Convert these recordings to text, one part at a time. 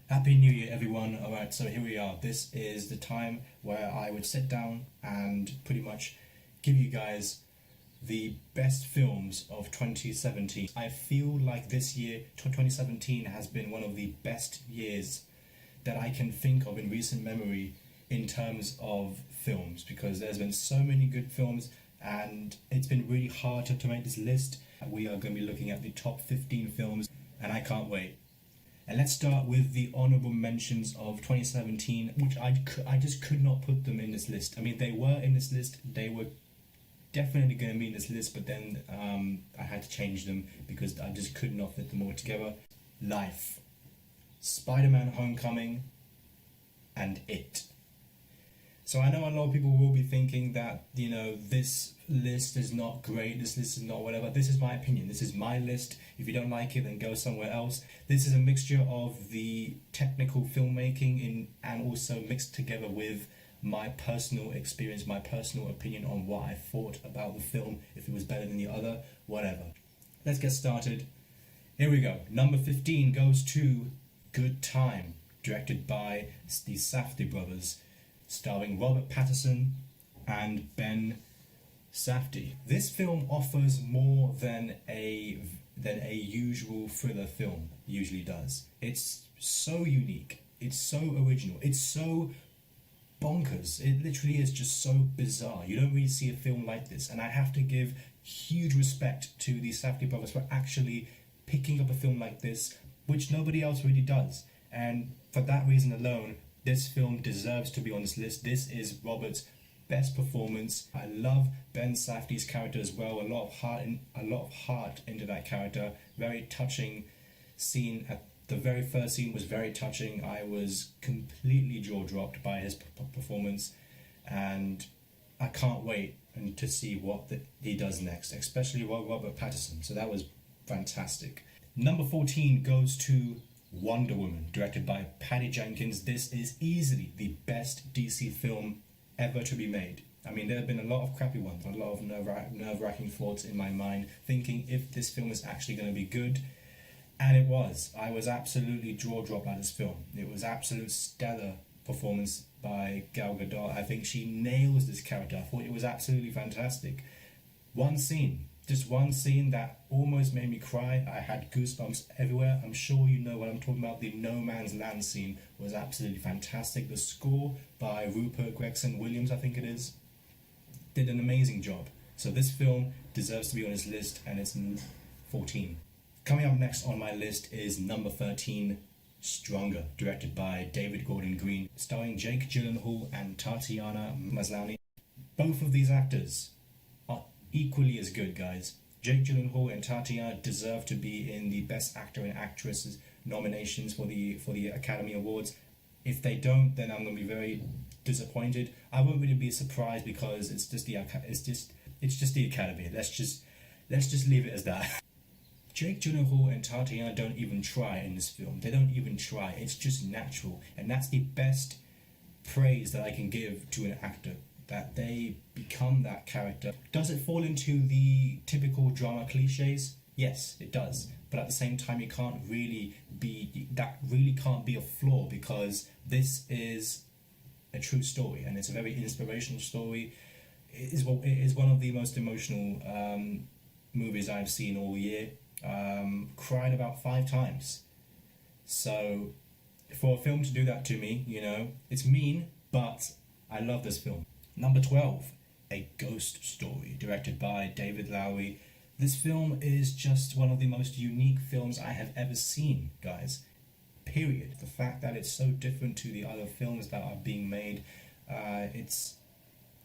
Happy New Year, everyone. Alright, so here we are. This is the time where I would sit down and pretty much give you guys the best films of 2017. I feel like this year, 2017, has been one of the best years that I can think of in recent memory in terms of films, because there's been so many good films and it's been really hard to make this list. We are going to be looking at the top 15 films and I can't wait. And let's start with the honourable mentions of 2017, which I just could not put them in this list. I mean, they were in this list, they were definitely going to be in this list, but then I had to change them because I just could not fit them all together. Life, Spider-Man Homecoming, and It. So I know a lot of people will be thinking that, this list is not great, this list is not whatever. This is my opinion, this is my list. If you don't like it, then go somewhere else. This is a mixture of the technical filmmaking and also mixed together with my personal experience, my personal opinion on what I thought about the film, if it was better than the other, whatever. Let's get started. Here we go. Number 15 goes to Good Time, directed by the Safdie brothers, starring Robert Pattinson and Ben Safdie. This film offers more than a usual thriller film usually does. It's so unique, it's so original, it's so bonkers. It literally is just so bizarre. You don't really see a film like this, and I have to give huge respect to the Safdie brothers for actually picking up a film like this, which nobody else really does. And for that reason alone, this film deserves to be on this list. This is Robert's best performance. I love Ben Safdie's character as well. A lot of heart into that character. Very touching scene. At the very first scene was very touching. I was completely jaw dropped by his performance, and I can't wait to see what he does next, especially Robert Pattinson. So that was fantastic. Number 14 goes to Wonder Woman, directed by Patty Jenkins. This is easily the best DC film ever to be made. I mean, there have been a lot of crappy ones, a lot of nerve-wracking thoughts in my mind, thinking if this film is actually going to be good, and it was. I was absolutely jaw-dropped by this film. It was absolute stellar performance by Gal Gadot. I think she nails this character. I thought it was absolutely fantastic. Just one scene that almost made me cry. I had goosebumps everywhere. I'm sure you know what I'm talking about. The No Man's Land scene was absolutely fantastic. The score by Rupert Gregson-Williams, I think it is, did an amazing job. So this film deserves to be on this list, and it's 14. Coming up next on my list is number 13, Stronger, directed by David Gordon Green, starring Jake Gyllenhaal and Tatiana Maslany. Both of these actors are equally as good, guys. Jake Gyllenhaal and Tatiana deserve to be in the Best Actor and Actress nominations for the Academy Awards. If they don't, then I'm going to be very disappointed. I won't really be surprised because it's just the Academy. Let's just leave it as that. Jake Gyllenhaal and Tatiana don't even try in this film. They don't even try. It's just natural, and that's the best praise that I can give to an actor, that they become that character. Does it fall into the typical drama cliches? Yes, it does. But at the same time, that really can't be a flaw, because this is a true story and it's a very inspirational story. It is one of the most emotional movies I've seen all year. Cried about 5 times. So for a film to do that to me, it's mean, but I love this film. Number 12, A Ghost Story, directed by David Lowery. This film is just one of the most unique films I have ever seen, guys. Period. The fact that it's so different to the other films that are being made, it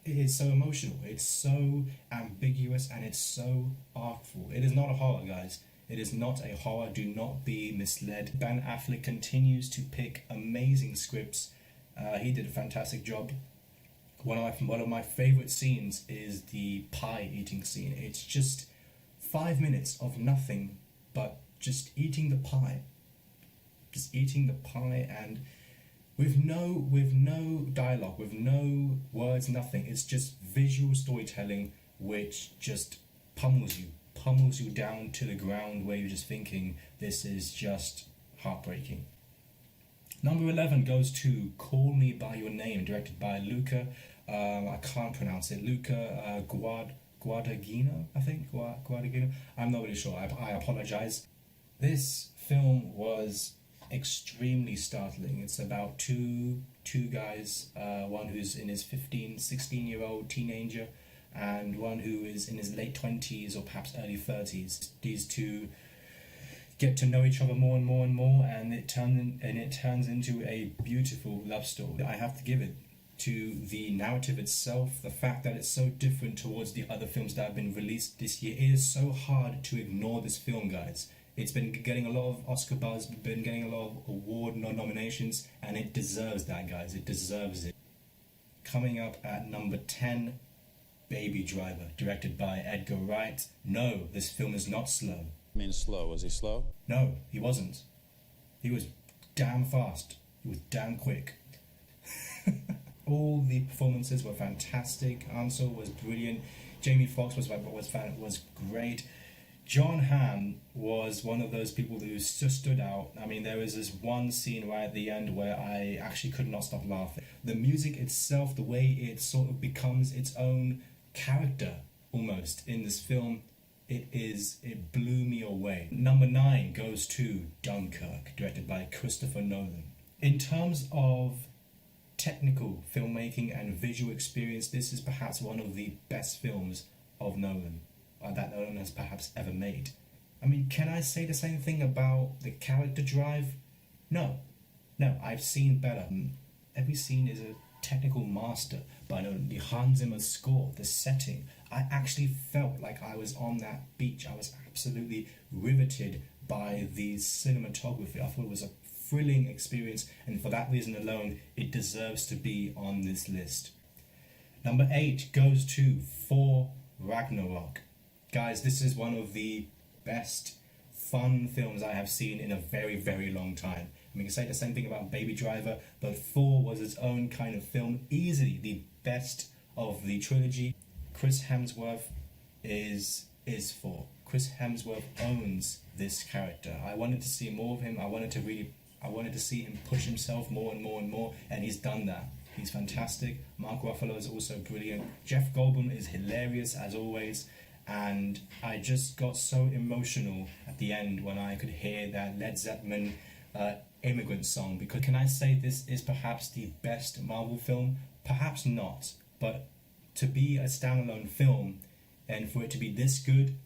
is so emotional, it's so ambiguous, and it's so artful. It is not a horror, guys. It is not a horror. Do not be misled. Ben Affleck continues to pick amazing scripts. He did a fantastic job. One of my favorite scenes is the pie eating scene. It's just 5 minutes of nothing but just eating the pie. And with no dialogue, with no words, nothing. It's just visual storytelling which just pummels you down to the ground, where you're just thinking, this is just heartbreaking. Number 11 goes to Call Me By Your Name, directed by Luca, I can't pronounce it, Luca Guadagnino, I think, Guadagnino. I'm not really sure, I apologize. This film was extremely startling. It's about two guys, one who's in his 16-year-old teenager, and one who is in his late 20s or perhaps early 30s. These two get to know each other more and more and more, and it turns into a beautiful love story. I have to give it to the narrative itself, the fact that it's so different towards the other films that have been released this year. It is so hard to ignore this film, guys. It's been getting a lot of Oscar buzz, been getting a lot of award nominations, and it deserves that, guys. It deserves it. Coming up at number 10, Baby Driver, directed by Edgar Wright. No, this film is not slow. I mean slow. Was he slow? No, he wasn't. He was damn fast. He was damn quick. All the performances were fantastic. Ansel was brilliant. Jamie Foxx was great. John Hamm was one of those people who just stood out. I mean, there was this one scene right at the end where I actually could not stop laughing. The music itself, the way it sort of becomes its own character almost in this film, it blew me away. Number 9 goes to Dunkirk, directed by Christopher Nolan. In terms of technical filmmaking and visual experience, this is perhaps one of the best films of Nolan that Nolan has perhaps ever made. I mean, can I say the same thing about the character drive? No, I've seen better. Every scene is a technical master by Nolan. The Hans Zimmer score, the setting, I actually felt like I was on that beach. I was absolutely riveted by the cinematography. I thought it was a thrilling experience, and for that reason alone, it deserves to be on this list. Number 8 goes to Thor Ragnarok. Guys, this is one of the best fun films I have seen in a very, very long time. I mean, you can say the same thing about Baby Driver, but Thor was its own kind of film, easily the best of the trilogy. Chris Hemsworth is Thor. Chris Hemsworth owns this character. I wanted to see more of him. I wanted to see him push himself more and more and more, and he's done that. He's fantastic. Mark Ruffalo is also brilliant. Jeff Goldblum is hilarious as always, and I just got so emotional at the end when I could hear that Led Zeppelin Immigrant song, because can I say this is perhaps the best Marvel film? Perhaps not, but to be a standalone film and for it to be this good,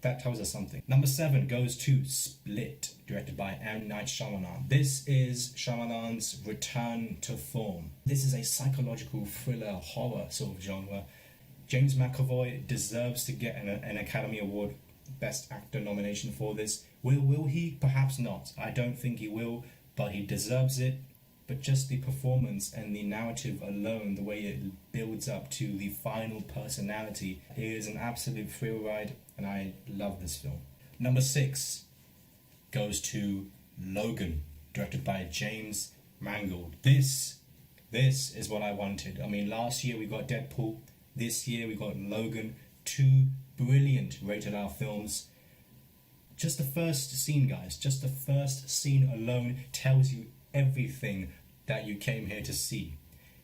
that tells us something. Number 7 goes to Split, directed by M. Night Shyamalan. This is Shyamalan's return to form. This is a psychological thriller horror sort of genre. James McAvoy deserves to get an Academy Award Best Actor nomination for this. Will he? Perhaps not. I don't think he will, but he deserves it. But just the performance and the narrative alone, the way it builds up to the final personality, it is an absolute thrill ride, and I love this film. Number 6 goes to Logan, directed by James Mangold. This is what I wanted. I mean, last year we got Deadpool, this year we got Logan, 2 brilliant rated R films. Just the first scene, guys, just the first scene alone tells you everything that you came here to see.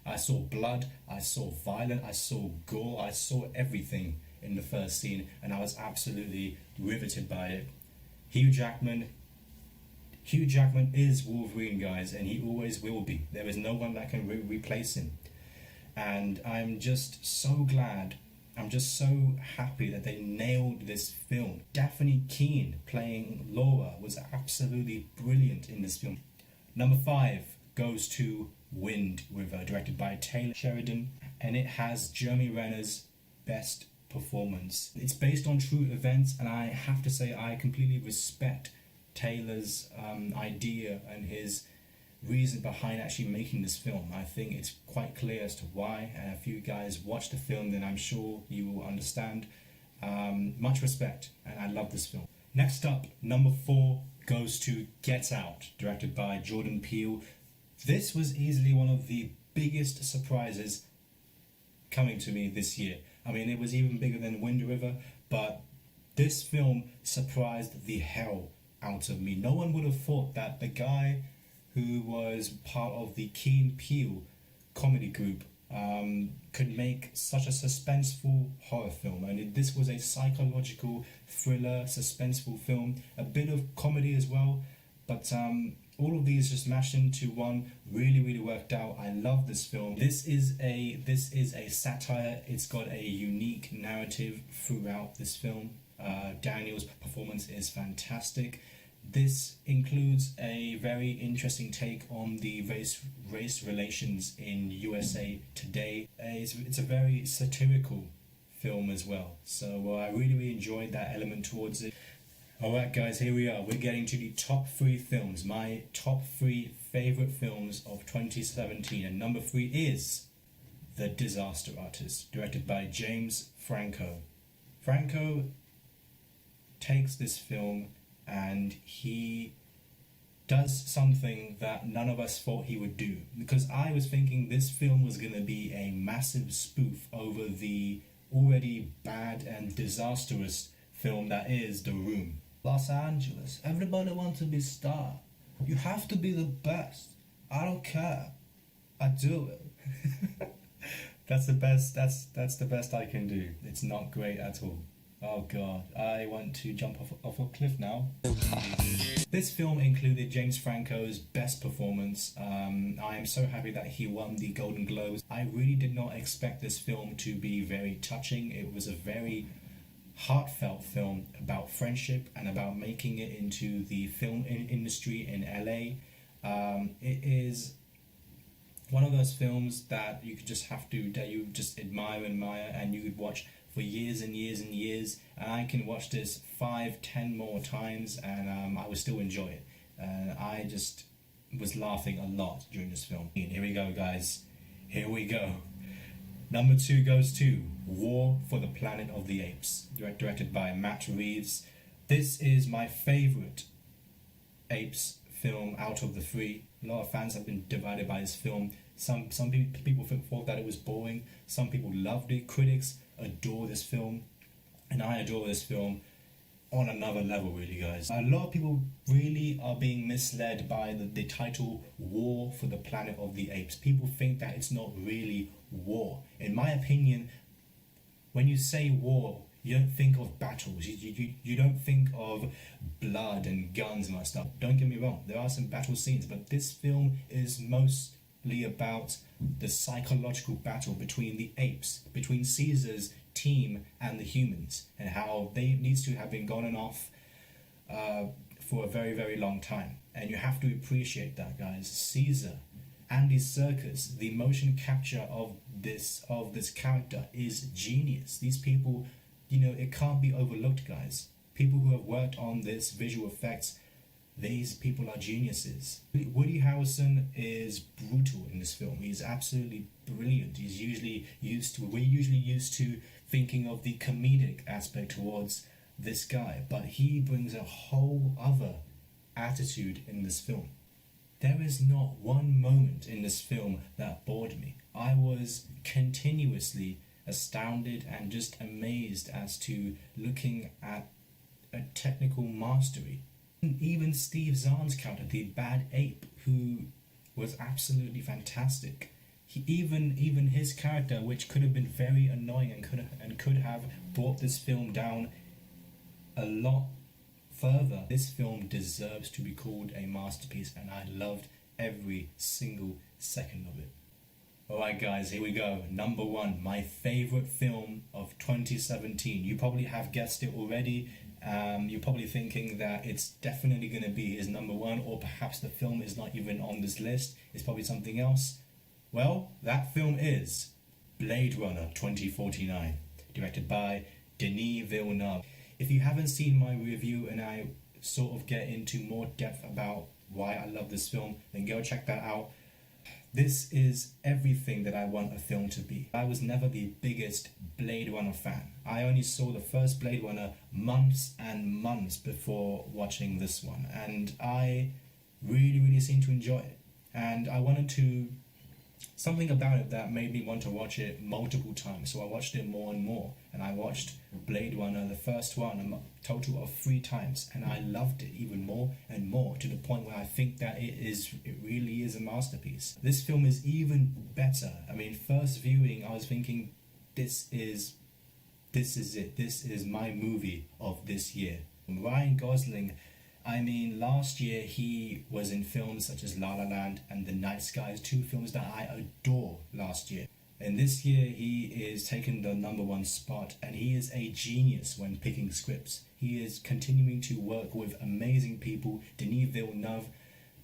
I saw blood, I saw violence, I saw gore, I saw everything in the first scene, and I was absolutely riveted by it. Hugh Jackman is Wolverine, guys, and he always will be. There is no one that can replace him. And I'm just so glad, I'm just so happy that they nailed this film. Daphne Keane playing Laura was absolutely brilliant in this film. Number 5 goes to Wind River, directed by Taylor Sheridan, and it has Jeremy Renner's best performance. It's based on true events, and I have to say I completely respect Taylor's idea and his reason behind actually making this film. I think it's quite clear as to why, and if you guys watch the film, then I'm sure you will understand. Much respect, and I love this film. Next up, number 4 goes to Get Out, directed by Jordan Peele. This was easily one of the biggest surprises coming to me this year. I mean, it was even bigger than Wind River, but this film surprised the hell out of me. No one would have thought that the guy who was part of the Key and Peele comedy group, could make such a suspenseful horror film. And this was a psychological thriller, suspenseful film, a bit of comedy as well, but all of these just mashed into one. Really worked out. I love this film. This is a satire. It's got a unique narrative throughout this film. Daniel's performance is fantastic. This includes a very interesting take on the race relations in USA today. It's a very satirical film as well. So I really enjoyed that element towards it. Alright guys, here we are. We're getting to the top 3 films. My top 3 favourite films of 2017. And number 3 is The Disaster Artist, directed by James Franco. Franco takes this film and he does something that none of us thought he would do. Because I was thinking this film was going to be a massive spoof over the already bad and disastrous film that is The Room. Los Angeles, everybody wants to be star. You have to be the best. I don't care. I do it. That's the best I can do. It's not great at all. Oh god, I want to jump off a cliff now. This film included James Franco's best performance. I am so happy that he won the Golden Globes. I really did not expect this film to be very touching. It was a very heartfelt film about friendship and about making it into the film industry in LA. It is one of those films that you just admire and you could watch for years and years and years, and I can watch this 5-10 more times and I would still enjoy it. I just was laughing a lot during this film. And here we go guys, here we go. Number 2 goes to War for the Planet of the Apes, directed by Matt Reeves. This is my favourite Apes film out of the 3. A lot of fans have been divided by this film. Some people thought that it was boring. Some people loved it. Critics adore this film, and I adore this film on another level, really, guys. A lot of people really are being misled by the title War for the Planet of the Apes. People think that it's not really war. In my opinion, when you say war, you don't think of battles. You don't think of blood and guns and that stuff. Don't get me wrong, there are some battle scenes, but this film is mostly about the psychological battle between the apes, between Caesar's team and the humans, and how they needs to have been going off for a very long time. And you have to appreciate that, guys. Caesar and his circus, the motion capture of this character is genius. These people, it can't be overlooked, guys. People who have worked on this visual effects, these people are geniuses. Woody Harrelson is brutal in this film. He's absolutely brilliant. We're usually used to thinking of the comedic aspect towards this guy, but he brings a whole other attitude in this film. There is not one moment in this film that bored me. I was continuously astounded and just amazed as to looking at a technical mastery. Even Steve Zahn's character, the bad ape, who was absolutely fantastic. Even his character, which could have been very annoying and could have brought this film down a lot further. This film deserves to be called a masterpiece, and I loved every single second of it. Alright guys, here we go. Number 1, my favourite film of 2017. You probably have guessed it already. You're probably thinking that it's definitely going to be his number 1, or perhaps the film is not even on this list. It's probably something else. Well, that film is Blade Runner 2049, directed by Denis Villeneuve. If you haven't seen my review and I sort of get into more depth about why I love this film, then go check that out. This is everything that I want a film to be. I was never the biggest Blade Runner fan. I only saw the first Blade Runner months and months before watching this one, and I really seemed to enjoy it. And I wanted to something about it that made me want to watch it multiple times. So I watched it more and more, and I watched Blade Runner, the first one, a total of 3 times, and I loved it even more and more, to the point where I think that it really is a masterpiece. This film is even better. I mean, first viewing, I was thinking, this is it. This is my movie of this year. Ryan Gosling, I mean, last year he was in films such as La La Land and The Night Skies, 2 films that I adore last year. And this year he is taking the #1 spot, and he is a genius when picking scripts. He is continuing to work with amazing people. Denis Villeneuve,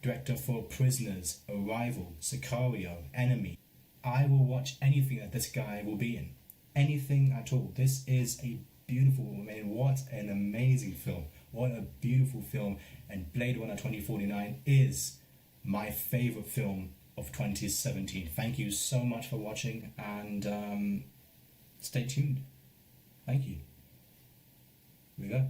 director for Prisoners, Arrival, Sicario, Enemy. I will watch anything that this guy will be in. Anything at all. This is a beautiful, I mean, what an amazing film. What a beautiful film. And Blade Runner 2049 is my favourite film of 2017. Thank you so much for watching, and stay tuned. Thank you. Here we go.